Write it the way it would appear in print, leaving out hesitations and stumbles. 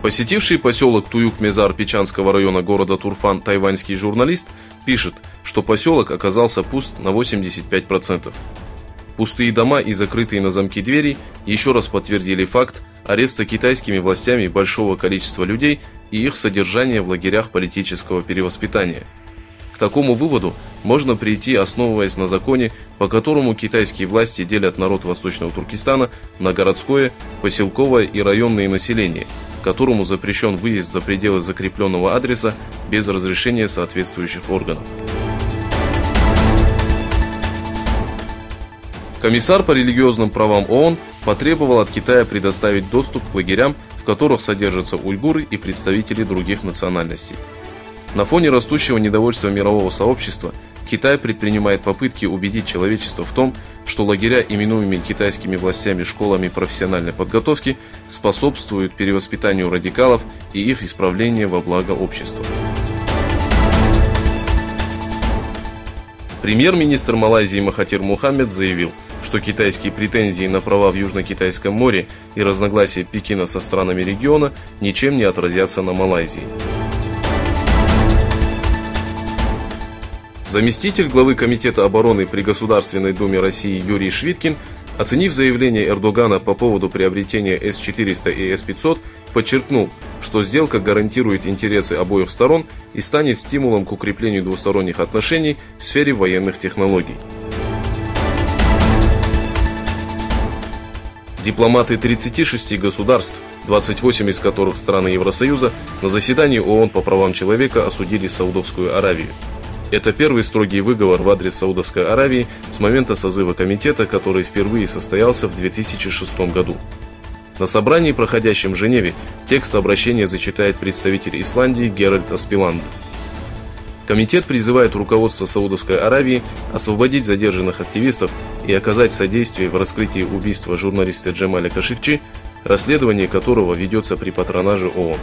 Посетивший поселок Туюк-Мезар Пичанского района города Турфан тайваньский журналист пишет, что поселок оказался пуст на 85%. Пустые дома и закрытые на замки двери еще раз подтвердили факт ареста китайскими властями большого количества людей и их содержания в лагерях политического перевоспитания. К такому выводу можно прийти, основываясь на законе, по которому китайские власти делят народ Восточного Туркестана на городское, поселковое и районное население, которому запрещен выезд за пределы закрепленного адреса без разрешения соответствующих органов. Комиссар по религиозным правам ООН потребовал от Китая предоставить доступ к лагерям, в которых содержатся уйгуры и представители других национальностей. На фоне растущего недовольства мирового сообщества Китай предпринимает попытки убедить человечество в том, что лагеря, именуемые китайскими властями школами профессиональной подготовки, способствуют перевоспитанию радикалов и их исправлению во благо общества. Премьер-министр Малайзии Махатир Мухаммед заявил, что китайские претензии на права в Южно-Китайском море и разногласия Пекина со странами региона ничем не отразятся на Малайзии. Заместитель главы Комитета обороны при Государственной Думе России Юрий Швидкин, оценив заявление Эрдогана по поводу приобретения С-400 и С-500, подчеркнул, что сделка гарантирует интересы обоих сторон и станет стимулом к укреплению двусторонних отношений в сфере военных технологий. Дипломаты 36 государств, 28 из которых страны Евросоюза, на заседании ООН по правам человека осудили Саудовскую Аравию. Это первый строгий выговор в адрес Саудовской Аравии с момента созыва комитета, который впервые состоялся в 2006 году. На собрании, проходящем в Женеве, текст обращения зачитает представитель Исландии Геральд Аспиланд. Комитет призывает руководство Саудовской Аравии освободить задержанных активистов и оказать содействие в раскрытии убийства журналиста Джемаля Кашикчи, расследование которого ведется при патронаже ООН.